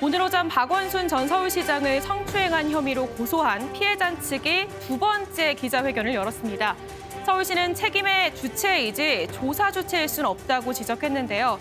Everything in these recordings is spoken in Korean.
오늘 오전 박원순 전 서울시장을 성추행한 혐의로 고소한 피해자 측이 두 번째 기자회견을 열었습니다. 서울시는 책임의 주체이지 조사 주체일 수는 없다고 지적했는데요.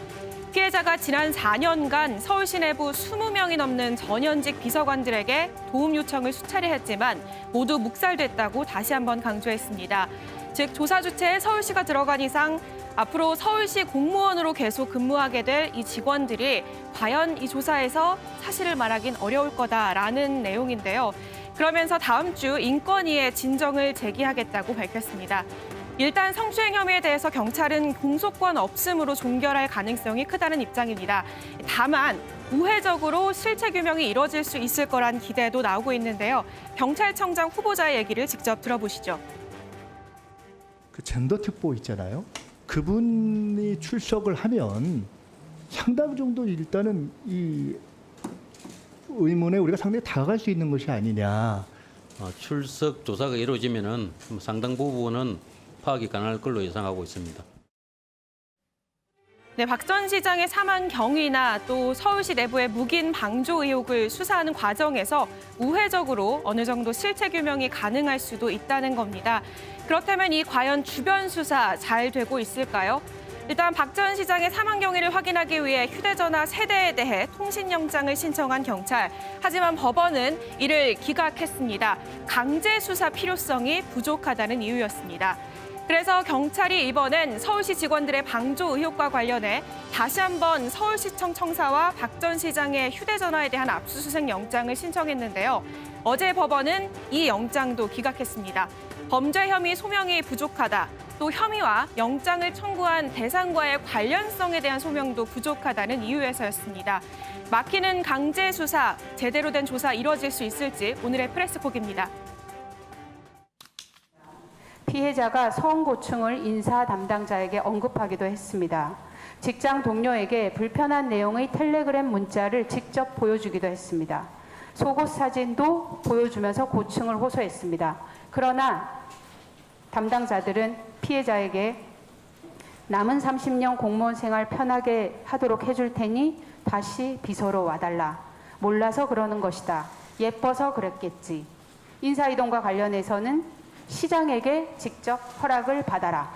피해자가 지난 4년간 서울시 내부 20명이 넘는 전현직 비서관들에게 도움 요청을 수차례 했지만 모두 묵살됐다고 다시 한번 강조했습니다. 즉 조사 주체에 서울시가 들어간 이상 앞으로 서울시 공무원으로 계속 근무하게 될 이 직원들이 과연 이 조사에서 사실을 말하긴 어려울 거다라는 내용인데요. 그러면서 다음 주 인권위에 진정을 제기하겠다고 밝혔습니다. 일단 성추행 혐의에 대해서 경찰은 공소권 없음으로 종결할 가능성이 크다는 입장입니다. 다만 우회적으로 실체 규명이 이뤄질 수 있을 거란 기대도 나오고 있는데요. 경찰청장 후보자의 얘기를 직접 들어보시죠. 그 젠더 특보 있잖아요. 그분이 출석을 하면 상당 정도 일단은 이 의문에 우리가 상당히 다가갈 수 있는 것이 아니냐. 출석 조사가 이루어지면은 상당 부분은 파악이 가능할 걸로 예상하고 있습니다. 네, 박 전 시장의 사망 경위나 또 서울시 내부의 묵인 방조 의혹을 수사하는 과정에서 우회적으로 어느 정도 실체 규명이 가능할 수도 있다는 겁니다. 그렇다면 이 과연 주변 수사 잘 되고 있을까요? 일단 박 전 시장의 사망 경위를 확인하기 위해 휴대전화 세대에 대해 통신영장을 신청한 경찰. 하지만 법원은 이를 기각했습니다. 강제 수사 필요성이 부족하다는 이유였습니다. 그래서 경찰이 이번엔 서울시 직원들의 방조 의혹과 관련해 다시 한번 서울시청 청사와 박 전 시장의 휴대전화에 대한 압수수색 영장을 신청했는데요. 어제 법원은 이 영장도 기각했습니다. 범죄 혐의 소명이 부족하다. 또 혐의와 영장을 청구한 대상과의 관련성에 대한 소명도 부족하다는 이유에서였습니다. 막히는 강제 수사, 제대로 된 조사 이뤄질 수 있을지 오늘의 프레스콕입니다. 피해자가 성고충을 인사 담당자에게 언급하기도 했습니다. 직장 동료에게 불편한 내용의 텔레그램 문자를 직접 보여주기도 했습니다. 속옷 사진도 보여주면서 고충을 호소했습니다. 그러나 담당자들은 피해자에게 남은 30년 공무원 생활 편하게 하도록 해줄 테니 다시 비서로 와달라. 몰라서 그러는 것이다. 예뻐서 그랬겠지. 인사이동과 관련해서는 시장에게 직접 허락을 받아라.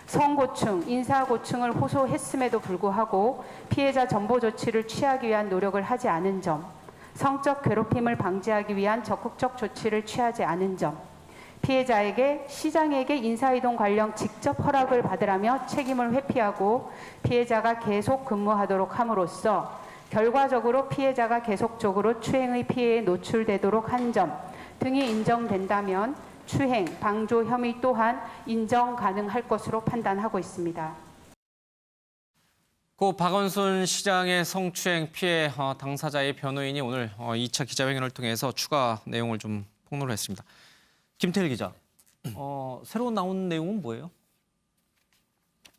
성고충, 인사고충을 호소했음에도 불구하고 피해자 전보 조치를 취하기 위한 노력을 하지 않은 점, 성적 괴롭힘을 방지하기 위한 적극적 조치를 취하지 않은 점, 피해자에게 시장에게 인사이동 관련 직접 허락을 받으라며 책임을 회피하고 피해자가 계속 근무하도록 함으로써 결과적으로 피해자가 계속적으로 추행의 피해에 노출되도록 한 점 등이 인정된다면 추행, 방조 혐의 또한 인정 가능할 것으로 판단하고 있습니다. 고 박원순 시장의 성추행 피해 당사자의 변호인이 오늘 2차 기자회견을 통해서 추가 내용을 좀 폭로를 했습니다. 김태일 기자, 새로 나온 내용은 뭐예요?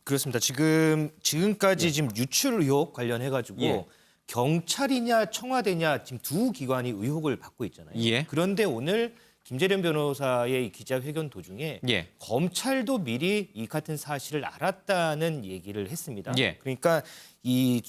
그렇습니다. 지금까지 지금 유출 의혹 관련해가지고 경찰이냐 청와대냐 지금 두 기관이 의혹을 받고 있잖아요. 그런데 오늘 김재련 변호사의 이 기자회견 도중에 검찰도 미리 이 같은 사실을 알았다는 얘기를 했습니다. 그러니까 이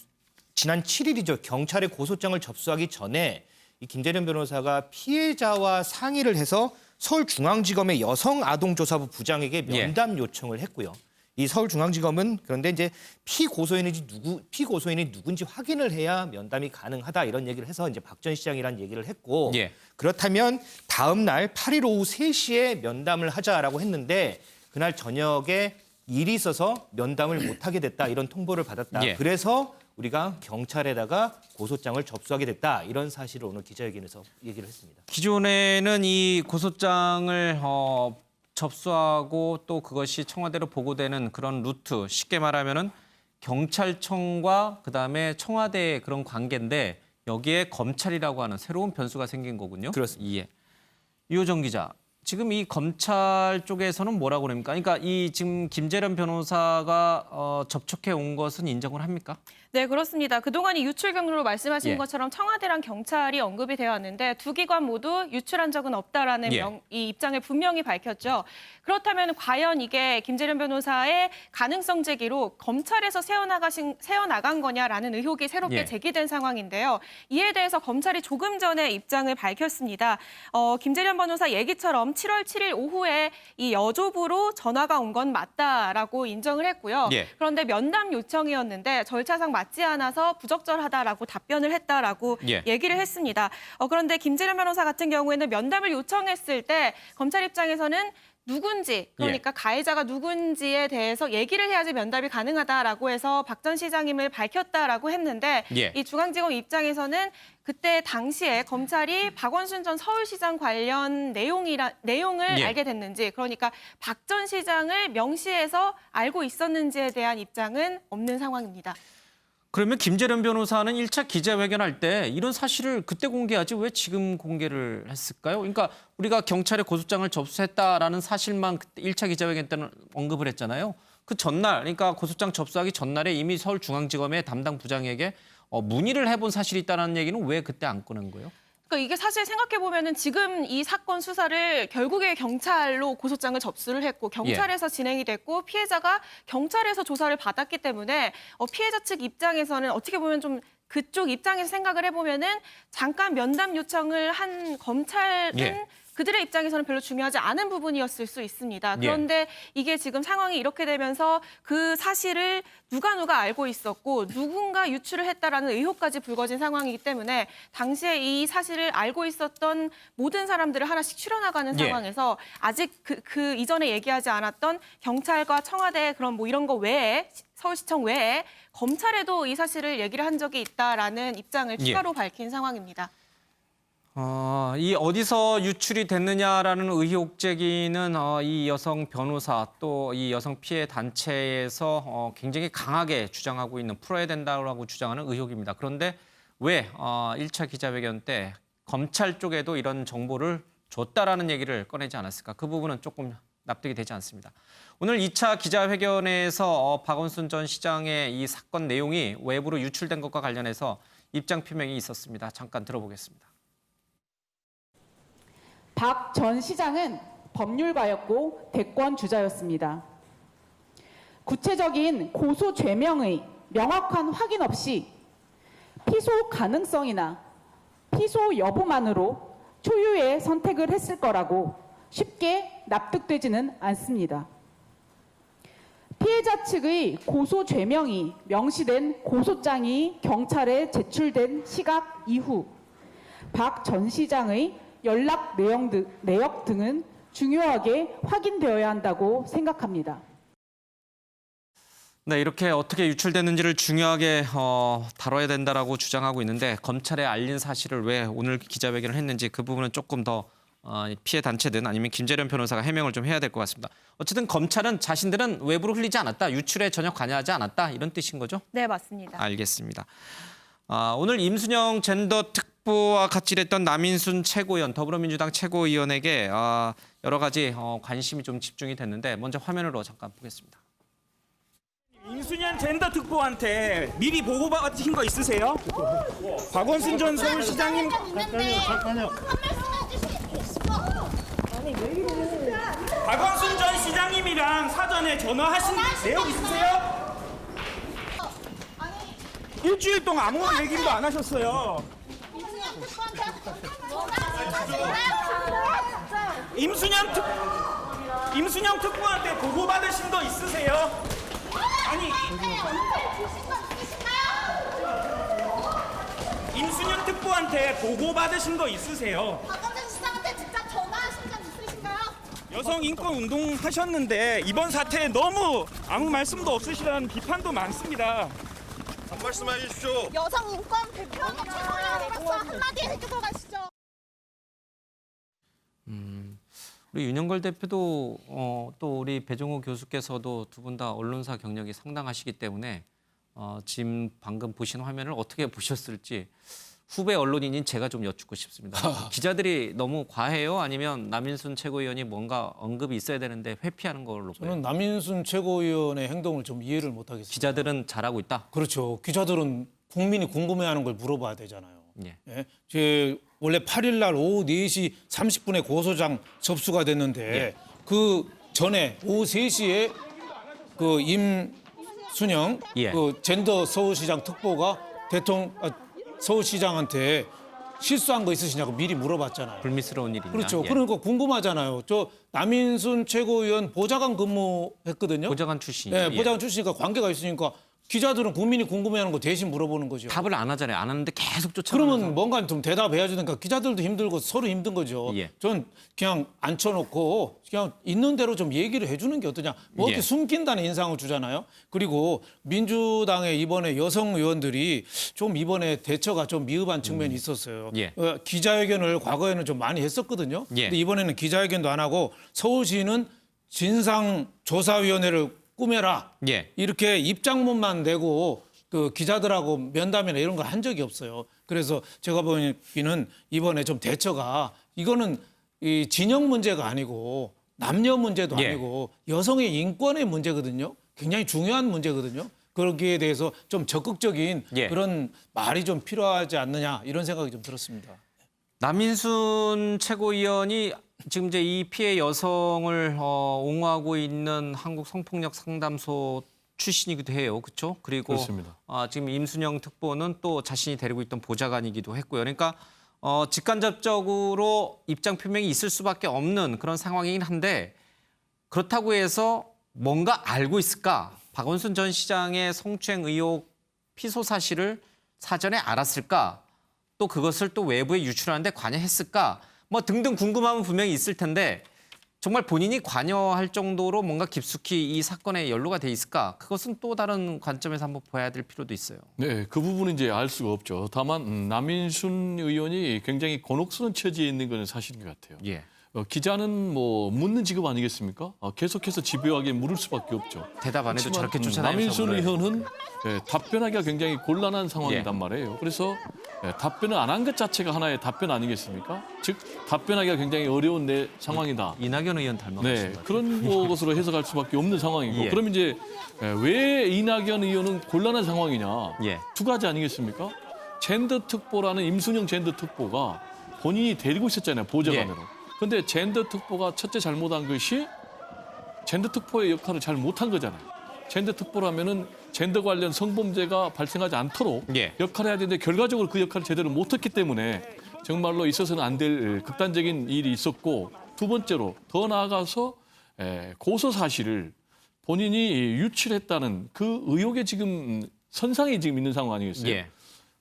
지난 7일이죠. 경찰에 고소장을 접수하기 전에 이 김재련 변호사가 피해자와 상의를 해서 서울중앙지검의 여성아동조사부 부장에게 면담 요청을 했고요. 이 서울중앙지검은 그런데 이제 피고소인이 누군지 확인을 해야 면담이 가능하다 이런 얘기를 해서 이제 박 전 시장이란 얘기를 했고 그렇다면 다음 날 8일 오후 3시에 면담을 하자라고 했는데 그날 저녁에 일이 있어서 면담을 못 하게 됐다 이런 통보를 받았다. 그래서 우리가 경찰에다가 고소장을 접수하게 됐다 이런 사실을 오늘 기자회견에서 얘기를 했습니다. 기존에는 이 고소장을 접수하고 또 그것이 청와대로 보고되는 그런 루트, 쉽게 말하면은 경찰청과 그다음에 청와대의 그런 관계인데 여기에 검찰이라고 하는 새로운 변수가 생긴 거군요. 그렇습니다. 유호정 기자, 지금 이 검찰 쪽에서는 뭐라고 그럽니까? 그러니까 이 지금 김재련 변호사가 접촉해 온 것은 인정을 합니까? 네, 그렇습니다. 그동안 이 유출 경로로 말씀하신 예. 것처럼 청와대랑 경찰이 언급이 되어 왔는데 두 기관 모두 유출한 적은 없다라는 예. 이 입장을 분명히 밝혔죠. 그렇다면 과연 이게 김재련 변호사의 가능성 제기로 검찰에서 새어나간 거냐라는 의혹이 새롭게 예. 제기된 상황인데요. 이에 대해서 검찰이 조금 전에 입장을 밝혔습니다. 김재련 변호사 얘기처럼 7월 7일 오후에 이 여조부로 전화가 온 건 맞다라고 인정을 했고요. 예. 그런데 면담 요청이었는데 절차상 맞지 않아서 부적절하다라고 답변을 했다라고 예. 얘기를 했습니다. 그런데 김재련 변호사 같은 경우에는 면담을 요청했을 때 검찰 입장에서는 누군지, 그러니까 가해자가 누군지에 대해서 얘기를 해야지 면담이 가능하다라고 해서 박 전 시장임을 밝혔다라고 했는데 예. 이 중앙지검 입장에서는 그때 당시에 검찰이 박원순 전 서울시장 관련 내용을 예. 알게 됐는지, 그러니까 박 전 시장을 명시해서 알고 있었는지에 대한 입장은 없는 상황입니다. 그러면 김재련 변호사는 1차 기자회견할 때 이런 사실을 그때 공개하지 왜 지금 공개를 했을까요? 그러니까 우리가 경찰에 고소장을 접수했다라는 사실만 그때 1차 기자회견 때는 언급을 했잖아요. 그 전날, 그러니까 고소장 접수하기 전날에 이미 서울중앙지검의 담당 부장에게 문의를 해본 사실이 있다는 얘기는 왜 그때 안 꺼낸 거예요? 그러니까 이게 사실 생각해 보면은 지금 이 사건 수사를 결국에 경찰로 고소장을 접수를 했고 경찰에서 진행이 됐고 피해자가 경찰에서 조사를 받았기 때문에 피해자 측 입장에서는 어떻게 보면 좀 그쪽 입장에서 생각을 해보면은 잠깐 면담 요청을 한 검찰은 예. 그들의 입장에서는 별로 중요하지 않은 부분이었을 수 있습니다. 그런데 이게 지금 상황이 이렇게 되면서 그 사실을 누가 알고 있었고 누군가 유출을 했다라는 의혹까지 불거진 상황이기 때문에 당시에 이 사실을 알고 있었던 모든 사람들을 하나씩 추려나가는 예. 상황에서 아직 그 이전에 얘기하지 않았던 경찰과 청와대 그런 뭐 이런 거 외에 서울시청 외에 검찰에도 이 사실을 얘기를 한 적이 있다라는 입장을 추가로 밝힌 상황입니다. 이 어디서 유출이 됐느냐라는 의혹 제기는 이 여성 변호사 또 이 여성 피해 단체에서 굉장히 강하게 주장하고 있는 풀어야 된다고 주장하는 의혹입니다. 그런데 왜 1차 기자회견 때 검찰 쪽에도 이런 정보를 줬다라는 얘기를 꺼내지 않았을까? 그 부분은 조금 납득이 되지 않습니다. 오늘 2차 기자회견에서 박원순 전 시장의 이 사건 내용이 외부로 유출된 것과 관련해서 입장 표명이 있었습니다. 잠깐 들어보겠습니다. 박 전 시장은 법률가였고 대권 주자였습니다. 구체적인 고소 죄명의 명확한 확인 없이 피소 가능성이나 피소 여부만으로 초유의 선택을 했을 거라고 쉽게 납득되지는 않습니다. 피해자 측의 고소 죄명이 명시된 고소장이 경찰에 제출된 시각 이후 박 전 시장의 연락 내역 등은 중요하게 확인되어야 한다고 생각합니다. 네, 이렇게 어떻게 유출됐는지를 중요하게 다뤄야 된다라고 주장하고 있는데 검찰에 알린 사실을 왜 오늘 기자회견을 했는지 그 부분은 조금 더 피해 단체든 아니면 김재련 변호사가 해명을 좀 해야 될 것 같습니다. 어쨌든 검찰은 자신들은 외부로 흘리지 않았다, 유출에 전혀 관여하지 않았다 이런 뜻인 거죠? 네, 맞습니다. 알겠습니다. 오늘 임순영 젠더 특보와 같이 일했던 남인순 최고위원, 더불어민주당 최고위원에게 여러 가지 관심이 좀 집중이 됐는데 먼저 화면으로 잠깐 보겠습니다. 임순영 젠더 특보한테 미리 보고받으신 거 있으세요? 박원순 전 서울시장님 박원순 전 시장님이랑 사전에 전화하신 내용 있으세요? 일주일 동안 아무런 얘기도 안 하셨어요. 임순영 특보한테 보고받으신 거 있으세요? 아니, 임순영 특보한테 보고받으신 거 있으세요? 박원순 시장한테 직접 전화하신 적 있으신가요? 여성 인권 운동 하셨는데 이번 사태에 너무 아무 말씀도 없으시다는 비판도 많습니다. 한 말씀 해주십시오. 여성 인권 대표하는 최고위원으로서 한마디 해주고 가시죠. 우리 윤영걸 대표도 또 우리 배종호 교수께서도 두 분 다 언론사 경력이 상당하시기 때문에 지금 방금 보신 화면을 어떻게 보셨을지 후배 언론인인 제가 좀 여쭙고 싶습니다. 기자들이 너무 과해요? 아니면 남인순 최고위원이 뭔가 언급이 있어야 되는데 회피하는 걸로 보여요? 저는 남인순 최고위원의 행동을 좀 이해를 못하겠습니다. 기자들은 잘하고 있다? 그렇죠. 기자들은 국민이 궁금해하는 걸 물어봐야 되잖아요. 예. 예? 제 원래 8일 날 오후 4시 30분에 고소장 접수가 됐는데 그 전에 오후 3시에 그 임순영 예. 그 젠더 서울시장 특보가 서울시장한테 실수한 거 있으시냐고 미리 물어봤잖아요. 불미스러운 일이냐? 그렇죠. 예. 그러니까 궁금하잖아요. 저 남인순 최고위원 보좌관 근무했거든요. 보좌관 출신. 네, 보좌관 출신이니까 관계가 있으니까 기자들은 국민이 궁금해하는 거 대신 물어보는 거죠. 답을 안 하잖아요. 안 하는데 계속 쫓아가면서. 그러면 뭔가 좀 대답해야 되니까 기자들도 힘들고 서로 힘든 거죠. 예. 전 그냥 앉혀놓고 그냥 있는 대로 좀 얘기를 해주는 게 어떠냐. 뭐 이렇게 예. 숨긴다는 인상을 주잖아요. 그리고 민주당의 이번에 여성 의원들이 좀 이번에 대처가 좀 미흡한 측면이 있었어요. 예. 기자회견을 과거에는 좀 많이 했었거든요. 예. 근데 이번에는 기자회견도 안 하고 서울시는 진상조사위원회를 꾸며라. 예. 이렇게 입장문만 내고 그 기자들하고 면담이나 이런 걸 한 적이 없어요. 그래서 제가 보기에는 이번에 좀 대처가 이거는 이 진영 문제가 아니고 남녀 문제도 예. 아니고 여성의 인권의 문제거든요. 굉장히 중요한 문제거든요. 거기에 대해서 좀 적극적인 예. 그런 말이 좀 필요하지 않느냐 이런 생각이 좀 들었습니다. 남인순 최고위원이 지금 이제 이 피해 여성을 옹호하고 있는 한국 성폭력 상담소 출신이기도 해요, 그렇죠? 그리고 그렇습니다. 지금 임순영 특보는 또 자신이 데리고 있던 보좌관이기도 했고요. 그러니까 직간접적으로 입장 표명이 있을 수밖에 없는 그런 상황이긴 한데 그렇다고 해서 뭔가 알고 있을까? 박원순 전 시장의 성추행 의혹 피소 사실을 사전에 알았을까? 또 그것을 또 외부에 유출하는데 관여했을까? 뭐 등등 궁금함은 분명히 있을 텐데 정말 본인이 관여할 정도로 뭔가 깊숙이 이 사건에 연루가 돼 있을까? 그것은 또 다른 관점에서 한번 봐야 될 필요도 있어요. 네, 그 부분은 이제 알 수가 없죠. 다만 남인순 의원이 굉장히 곤혹스러운 처지에 있는 건 사실인 것 같아요. 예. 기자는 뭐 묻는 직업 아니겠습니까? 계속해서 집요하게 물을 수밖에 없죠. 대답 안 해도 그렇지만, 저렇게 쫓아다니면서 남인순 물어요. 의원은 답변하기가 굉장히 곤란한 상황이단 말이에요. 그래서 답변을 안 한 것 자체가 하나의 답변 아니겠습니까? 즉 답변하기가 굉장히 어려운 상황이다. 이낙연 의원 닮아가신 네, 것 같아요. 그런 것으로 해석할 수밖에 없는 상황이고. 예. 그럼 이제 왜 이낙연 의원은 곤란한 상황이냐? 예. 두 가지 아니겠습니까? 젠더 특보라는 임순영 젠더 특보가 본인이 데리고 있었잖아요, 보좌관으로. 근데 젠더 특보가 첫째 잘못한 것이 젠더 특보의 역할을 잘 못한 거잖아요. 젠더 특보라면은 젠더 관련 성범죄가 발생하지 않도록 예. 역할을 해야 되는데 결과적으로 그 역할을 제대로 못했기 때문에 정말로 있어서는 안 될 극단적인 일이 있었고 두 번째로 더 나아가서 고소 사실을 본인이 유출했다는 그 의혹에 지금 선상에 지금 있는 상황 아니겠어요? 예.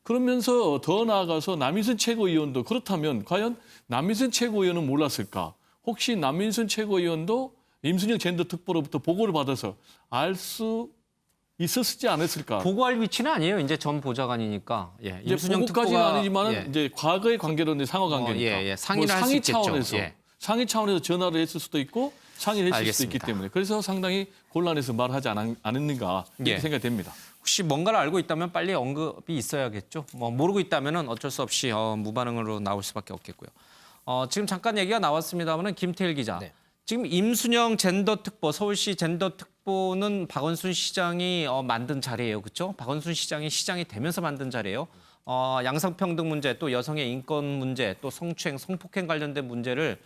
그러면서 더 나아가서 남인순 최고위원도 그렇다면 과연 남인순 최고위원은 몰랐을까? 혹시 남인순 최고위원도 임순영 젠더 특보로부터 보고를 받아서 알 수 있었지 않았을까? 보고할 위치는 아니에요. 이제 전 보좌관이니까. 예. 이제 임순영 보고까지는 특보가 아니지만 예. 이제 과거의 관계로 이제 상호 관계니까 예. 상의를 할 수 상위 있겠죠. 차원에서 예. 상위 차원에서 전화를 했을 수도 있고 상의를 했을 수도 있기 알겠습니다. 때문에 그래서 상당히 곤란해서 말하지 않았는가 이렇게 예. 생각이 됩니다. 혹시 뭔가를 알고 있다면 빨리 언급이 있어야겠죠. 뭐 모르고 있다면 어쩔 수 없이 무반응으로 나올 수밖에 없겠고요. 지금 잠깐 얘기가 나왔습니다마는 김태일 기자. 네. 지금 임순영 젠더 특보, 서울시 젠더 특보는 박원순 시장이 만든 자리예요, 그렇죠? 박원순 시장이 시장이 되면서 만든 자리예요. 양성평등 문제, 또 여성의 인권 문제, 또 성추행, 성폭행 관련된 문제를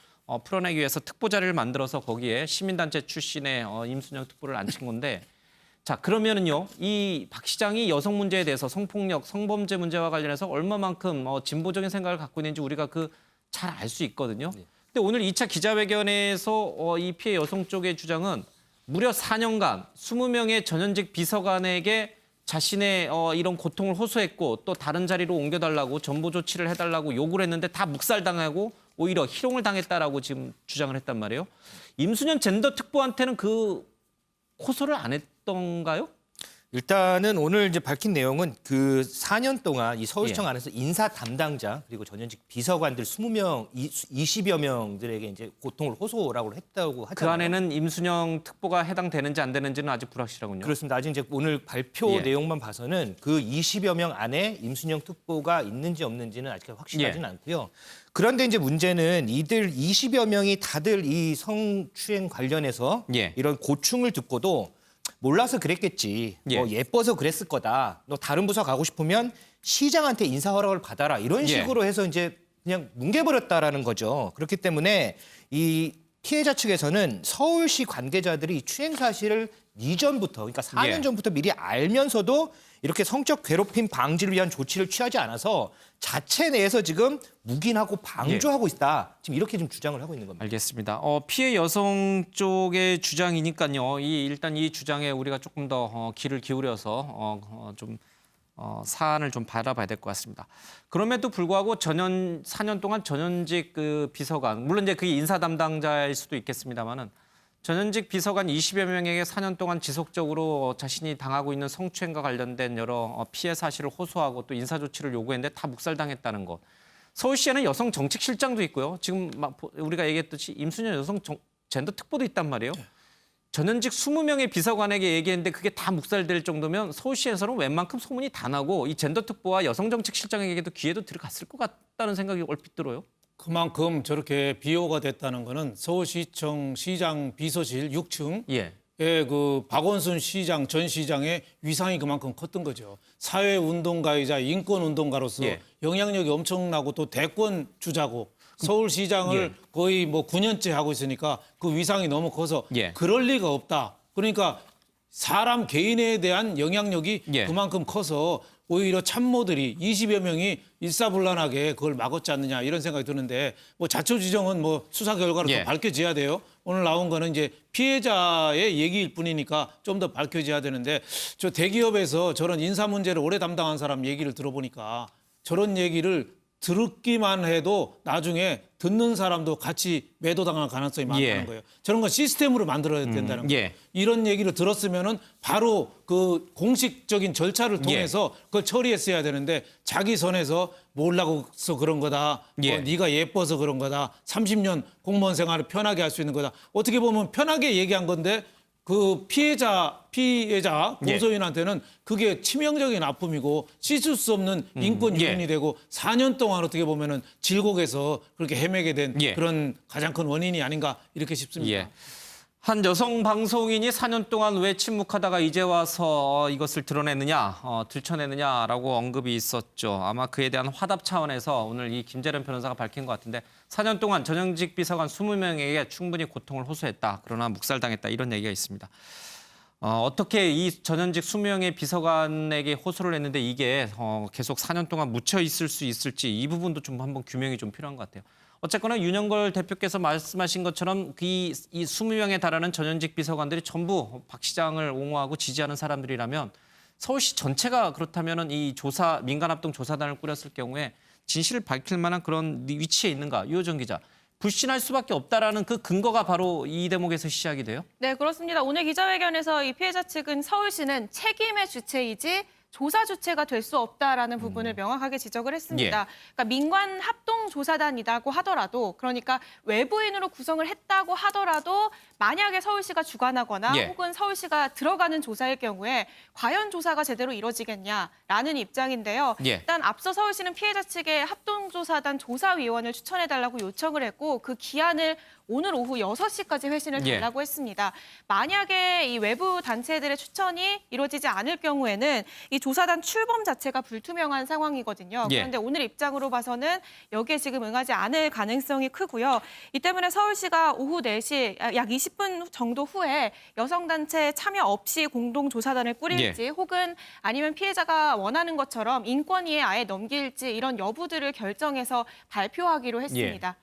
풀어내기 위해서 특보 자리를 만들어서 거기에 시민단체 출신의 임순영 특보를 앉힌 건데. 자, 그러면은요, 이 박 시장이 여성 문제에 대해서 성폭력, 성범죄 문제와 관련해서 얼마만큼 진보적인 생각을 갖고 있는지 우리가 잘 알 수 있거든요. 근데 오늘 2차 기자회견에서 이 피해 여성 쪽의 주장은 무려 4년간 20명의 전현직 비서관에게 자신의 이런 고통을 호소했고 또 다른 자리로 옮겨달라고 전보 조치를 해달라고 요구를 했는데 다 묵살당하고 오히려 희롱을 당했다라고 지금 주장을 했단 말이에요. 임순영 젠더 특보한테는 그 호소를 안 했던가요? 일단은 오늘 이제 밝힌 내용은 그 4년 동안 이 서울시청 예. 안에서 인사 담당자 그리고 전현직 비서관들 20여 명들에게 이제 고통을 호소라고 했다고 하잖아요. 그 안에는 임순영 특보가 해당되는지 안 되는지는 아직 불확실하군요. 그렇습니다. 아직 이제 오늘 발표 예. 내용만 봐서는 그 20여 명 안에 임순영 특보가 있는지 없는지는 아직 확실하지는 예. 않고요. 그런데 이제 문제는 이들 20여 명이 다들 이 성추행 관련해서 예. 이런 고충을 듣고도 몰라서 그랬겠지. 예. 뭐 예뻐서 그랬을 거다. 너 다른 부서 가고 싶으면 시장한테 인사 허락을 받아라. 이런 예. 식으로 해서 이제 그냥 뭉개버렸다라는 거죠. 그렇기 때문에 이 피해자 측에서는 서울시 관계자들이 추행 사실을 이전부터, 그러니까 4년 예. 전부터 미리 알면서도 이렇게 성적 괴롭힘 방지를 위한 조치를 취하지 않아서 자체 내에서 지금 묵인하고 방조하고 있다. 지금 이렇게 좀 주장을 하고 있는 겁니다. 알겠습니다. 피해 여성 쪽의 주장이니까요. 일단 이 주장에 우리가 조금 더 귀를 기울여서 좀 사안을 좀 바라봐야 될 것 같습니다. 그럼에도 불구하고 4년 동안 전현직 그 비서관, 물론 이제 그게 인사 담당자일 수도 있겠습니다만은 전현직 비서관 20여 명에게 4년 동안 지속적으로 자신이 당하고 있는 성추행과 관련된 여러 피해 사실을 호소하고 또 인사 조치를 요구했는데 다 묵살당했다는 것. 서울시에는 여성 정책실장도 있고요. 지금 우리가 얘기했듯이 임순영 여성 젠더 특보도 있단 말이에요. 전현직 20명의 비서관에게 얘기했는데 그게 다 묵살될 정도면 서울시에서는 웬만큼 소문이 다 나고 이 젠더 특보와 여성 정책실장에게도 귀에도 들어갔을 것 같다는 생각이 얼핏 들어요. 그만큼 저렇게 비호가 됐다는 거는 서울시청 시장 비서실 6층 예. 그 박원순 시장 전 시장의 위상이 그만큼 컸던 거죠. 사회운동가이자 인권운동가로서 예. 영향력이 엄청나고 또 대권 주자고 서울시장을 예. 거의 뭐 9년째 하고 있으니까 그 위상이 너무 커서 예. 그럴 리가 없다. 그러니까 사람 개인에 대한 영향력이 예. 그만큼 커서 오히려 참모들이 20여 명이 일사불란하게 그걸 막았지 않느냐 이런 생각이 드는데 뭐 자초지종은 뭐 수사 결과로 예. 더 밝혀져야 돼요. 오늘 나온 거는 이제 피해자의 얘기일 뿐이니까 좀 더 밝혀져야 되는데 저 대기업에서 저런 인사 문제를 오래 담당한 사람 얘기를 들어보니까 저런 얘기를 듣기만 해도 나중에 듣는 사람도 같이 매도당할 가능성이 많다는 예. 거예요. 저런 건 시스템으로 만들어야 된다는 거예요. 예. 이런 얘기를 들었으면은 바로 그 공식적인 절차를 통해서 그걸 처리했어야 되는데 자기 선에서 몰라서 그런 거다. 예. 네가 예뻐서 그런 거다. 30년 공무원 생활을 편하게 할 수 있는 거다. 어떻게 보면 편하게 얘기한 건데 그 피해자 고소인한테는 그게 치명적인 아픔이고 씻을 수 없는 인권 유린이 되고 4년 동안 어떻게 보면은 질곡에서 그렇게 헤매게 된 그런 가장 큰 원인이 아닌가 이렇게 싶습니다. 예. 한 여성 방송인이 4년 동안 왜 침묵하다가 이제 와서 이것을 드러내느냐, 들춰내느냐라고 언급이 있었죠. 아마 그에 대한 화답 차원에서 오늘 이 김재련 변호사가 밝힌 것 같은데 4년 동안 전현직 비서관 20명에게 충분히 고통을 호소했다. 그러나 묵살당했다. 이런 얘기가 있습니다. 어떻게 이 전현직 20명의 비서관에게 호소를 했는데 이게 계속 4년 동안 묻혀 있을 수 있을지 이 부분도 좀 한번 규명이 좀 필요한 것 같아요. 어쨌거나 윤영걸 대표께서 말씀하신 것처럼 이 20명에 달하는 전현직 비서관들이 전부 박 시장을 옹호하고 지지하는 사람들이라면 서울시 전체가 그렇다면 이 민간합동 조사단을 꾸렸을 경우에 진실을 밝힐 만한 그런 위치에 있는가? 유호정 기자. 불신할 수밖에 없다라는 그 근거가 바로 이 대목에서 시작이 돼요? 네, 그렇습니다. 오늘 기자회견에서 이 피해자 측은 서울시는 책임의 주체이지 조사 주체가 될 수 없다라는 부분을 명확하게 지적을 했습니다. 그러니까 민관 합동 조사단이라고 하더라도 그러니까 외부인으로 구성을 했다고 하더라도 만약에 서울시가 주관하거나 혹은 서울시가 들어가는 조사일 경우에 과연 조사가 제대로 이루어지겠냐라는 입장인데요. 일단 앞서 서울시는 피해자 측에 합동조사단 조사위원을 추천해달라고 요청을 했고 그 기한을 오늘 오후 6시까지 회신을 달라고 했습니다. 만약에 이 외부 단체들의 추천이 이루어지지 않을 경우에는 이 조사단 출범 자체가 불투명한 상황이거든요. 그런데 오늘 입장으로 봐서는 여기에 지금 응하지 않을 가능성이 크고요. 이 때문에 서울시가 오후 4시 약 20분 정도 후에 여성단체 참여 없이 공동조사단을 꾸릴지 혹은 아니면 피해자가 원하는 것처럼 인권위에 아예 넘길지 이런 여부들을 결정해서 발표하기로 했습니다.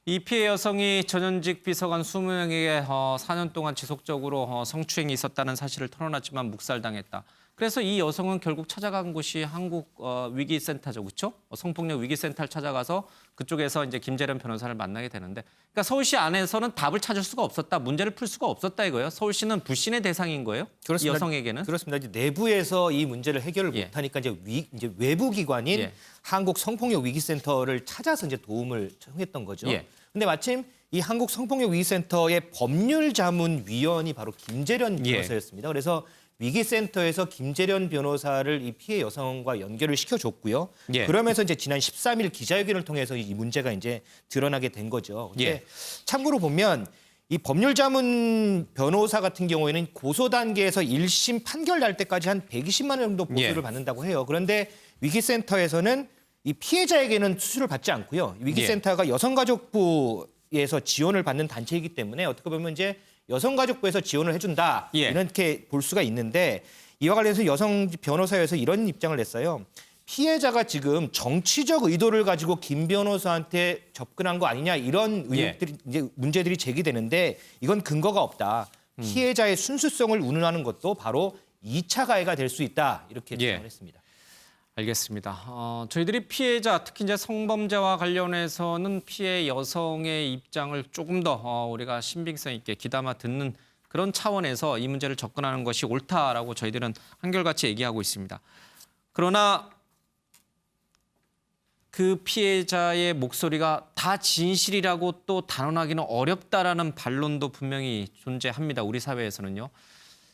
이 피해 여성이 전현직 비서관 20명에게 4년 동안 지속적으로 성추행이 있었다는 사실을 털어놨지만 묵살당했다. 그래서 이 여성은 결국 찾아간 곳이 한국 위기센터죠, 그렇죠? 성폭력 위기센터를 찾아가서 그쪽에서 이제 김재련 변호사를 만나게 되는데, 그러니까 서울시 안에서는 답을 찾을 수가 없었다, 문제를 풀 수가 없었다 이거예요. 서울시는 불신의 대상인 거예요. 그렇습니다. 이 여성에게는. 그렇습니다. 이제 내부에서 이 문제를 해결을 예. 못하니까 이제 외부 기관인 예. 한국 성폭력 위기센터를 찾아서 이제 도움을 청했던 거죠. 예. 근데 마침 이 한국 성폭력 위기센터의 법률자문위원이 바로 김재련 예. 변호사였습니다. 그래서 위기센터에서 김재련 변호사를 이 피해 여성과 연결을 시켜줬고요. 예. 그러면서 이제 지난 13일 기자회견을 통해서 이 문제가 이제 드러나게 된 거죠. 근데 예. 참고로 보면 이 법률자문 변호사 같은 경우에는 고소 단계에서 1심 판결 날 때까지 한 120만 원 정도 보수를 예. 받는다고 해요. 그런데 위기센터에서는 이 피해자에게는 수수료를 받지 않고요. 위기센터가 여성가족부에서 지원을 받는 단체이기 때문에 어떻게 보면 이제 여성가족부에서 지원을 해준다 예. 이렇게 볼 수가 있는데, 이와 관련해서 여성 변호사에서 이런 입장을 냈어요. 피해자가 지금 정치적 의도를 가지고 김 변호사한테 접근한 거 아니냐 이런 의혹들이 이제 문제들이 제기되는데, 이건 근거가 없다. 피해자의 순수성을 운운하는 것도 바로 2차 가해가 될 수 있다 이렇게 주장을 했습니다. 알겠습니다. 저희들이 피해자, 특히 이제 성범죄와 관련해서는 피해 여성의 입장을 조금 더 우리가 신빙성 있게 귀담아 듣는 그런 차원에서 이 문제를 접근하는 것이 옳다라고 저희들은 한결같이 얘기하고 있습니다. 그러나 그 피해자의 목소리가 다 진실이라고 또 단언하기는 어렵다라는 반론도 분명히 존재합니다. 우리 사회에서는요.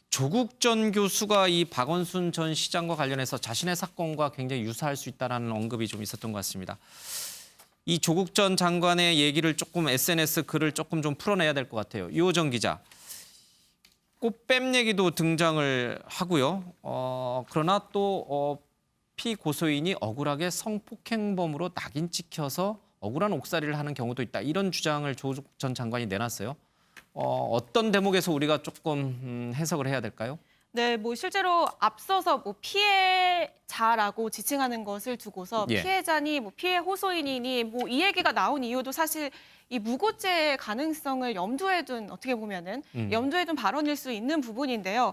조국 전 교수가 이 박원순 전 시장과 관련해서 자신의 사건과 굉장히 유사할 수 있다는 언급이 좀 있었던 것 같습니다. 이 조국 전 장관의 얘기를 조금 SNS 글을 조금 좀 풀어내야 될 것 같아요. 유호정 기자. 꽃뱀 얘기도 등장을 하고요. 그러나 또 피고소인이 억울하게 성폭행범으로 낙인 찍혀서 억울한 옥살이를 하는 경우도 있다. 이런 주장을 조국 전 장관이 내놨어요. 어떤 대목에서 우리가 조금 해석을 해야 될까요? 네, 뭐 실제로 앞서서 뭐 피해자라고 지칭하는 것을 두고서 예. 피해자니 뭐 피해 호소인이니 뭐 이 얘기가 나온 이유도 사실 이 무고죄 가능성을 염두에 둔 어떻게 보면은 염두에 둔 발언일 수 있는 부분인데요.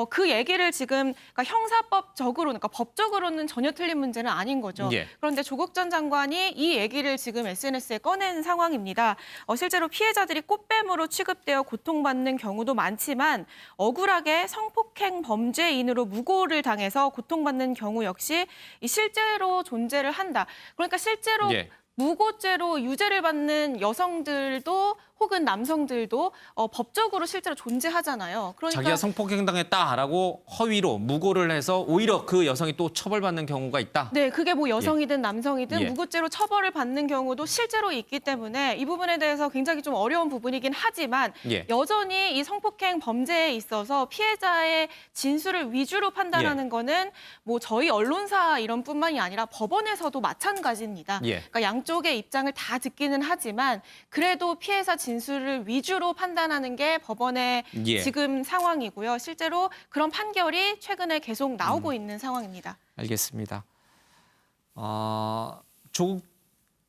그 얘기를 지금 그러니까 형사법적으로 그러니까 법적으로는 전혀 틀린 문제는 아닌 거죠. 예. 그런데 조국 전 장관이 이 얘기를 지금 SNS에 꺼낸 상황입니다. 실제로 피해자들이 꽃뱀으로 취급되어 고통받는 경우도 많지만 억울하게 성폭행 범죄인으로 무고를 당해서 고통받는 경우 역시 이 실제로 존재를 한다. 그러니까 실제로 예. 무고죄로 유죄를 받는 여성들도 혹은 남성들도 법적으로 실제로 존재하잖아요. 그러니까 자기가 성폭행당했다라고 허위로 무고를 해서 오히려 그 여성이 또 처벌받는 경우가 있다. 네, 그게 뭐 여성이든 남성이든 예. 무고죄로 처벌을 받는 경우도 실제로 있기 때문에 이 부분에 대해서 굉장히 좀 어려운 부분이긴 하지만 예. 여전히 이 성폭행 범죄에 있어서 피해자의 진술을 위주로 판단하는 거는 뭐 저희 언론사 이런 뿐만이 아니라 법원에서도 마찬가지입니다. 예. 그러니까 양쪽의 입장을 다 듣기는 하지만 그래도 피해자 진술을 위주로 판단하는 게 법원의 예. 지금 상황이고요. 실제로 그런 판결이 최근에 계속 나오고 있는 상황입니다. 알겠습니다.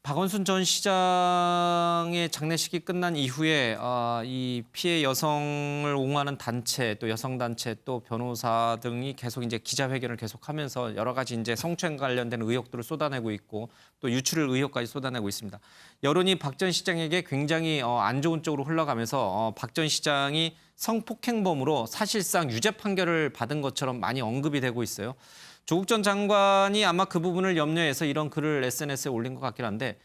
박원순 전 시장의 장례식이 끝난 이후에 이 피해 여성을 옹호하는 단체, 또 여성 단체, 또 변호사 등이 계속 이제 기자회견을 계속하면서 여러 가지 이제 성추행 관련된 의혹들을 쏟아내고 있고 또 유출 의혹까지 쏟아내고 있습니다. 여론이 박 전 시장에게 굉장히 안 좋은 쪽으로 흘러가면서 박 전 시장이 성폭행범으로 사실상 유죄 판결을 받은 것처럼 많이 언급이 되고 있어요. 조국 전 장관이 아마 그 부분을 염려해서 이런 글을 SNS에 올린 것 같긴 한데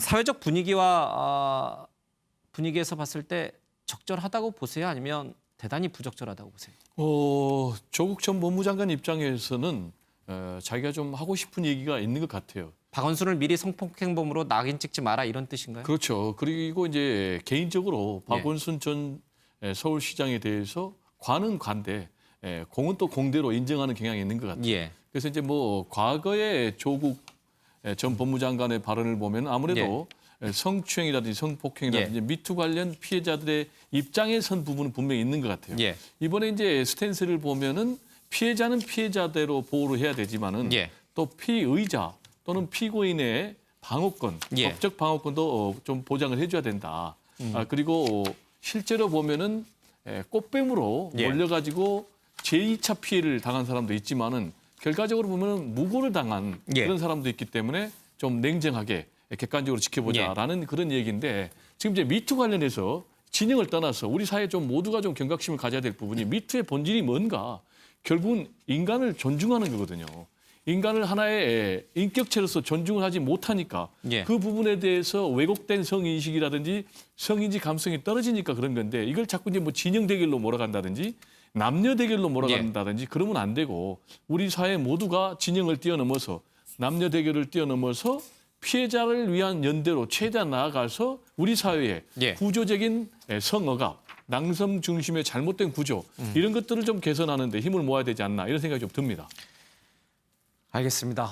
사회적 분위기에서 봤을 때 적절하다고 보세요? 아니면 대단히 부적절하다고 보세요? 조국 전 법무장관 입장에서는 자기가 좀 하고 싶은 얘기가 있는 것 같아요. 박원순을 미리 성폭행범으로 낙인 찍지 마라 이런 뜻인가요? 그렇죠. 그리고 이제 개인적으로 박원순 전 서울시장에 대해서 관은 관대, 공은 또 공대로 인정하는 경향이 있는 것 같아요. 예. 그래서 이제 뭐 과거에 조국 전 법무장관의 발언을 보면 아무래도 성추행이라든지 성폭행이라든지 미투 관련 피해자들의 입장에 선 부분은 분명히 있는 것 같아요. 예. 이번에 이제 스탠스를 보면은 피해자는 피해자대로 보호를 해야 되지만은 또 피의자 또는 피고인의 방어권, 법적 방어권도 좀 보장을 해줘야 된다. 그리고 실제로 보면은 꽃뱀으로 몰려가지고 제2차 피해를 당한 사람도 있지만은 결과적으로 보면 무고를 당한 예. 그런 사람도 있기 때문에 좀 냉정하게 객관적으로 지켜보자라는 그런 얘기인데 지금 이제 미투 관련해서 진영을 떠나서 우리 사회 좀 모두가 좀 경각심을 가져야 될 부분이 미투의 본질이 뭔가 결국은 인간을 존중하는 거거든요. 인간을 하나의 인격체로서 존중을 하지 못하니까 예. 그 부분에 대해서 왜곡된 성인식이라든지 성인지 감성이 떨어지니까 그런 건데 이걸 자꾸 이제 뭐 진영 대결로 몰아간다든지 남녀 대결로 몰아간다든지 그러면 안 되고 우리 사회 모두가 진영을 뛰어넘어서 남녀 대결을 뛰어넘어서 피해자를 위한 연대로 최대한 나아가서 우리 사회의 예. 구조적인 성어가 남성 중심의 잘못된 구조 이런 것들을 좀 개선하는 데 힘을 모아야 되지 않나 이런 생각이 좀 듭니다. 알겠습니다.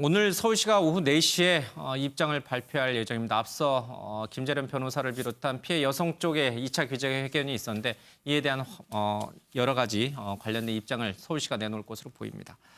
오늘 서울시가 오후 4시에 입장을 발표할 예정입니다. 앞서 김재련 변호사를 비롯한 피해 여성 쪽의 2차 기자회견이 있었는데 이에 대한 여러 가지 관련된 입장을 서울시가 내놓을 것으로 보입니다.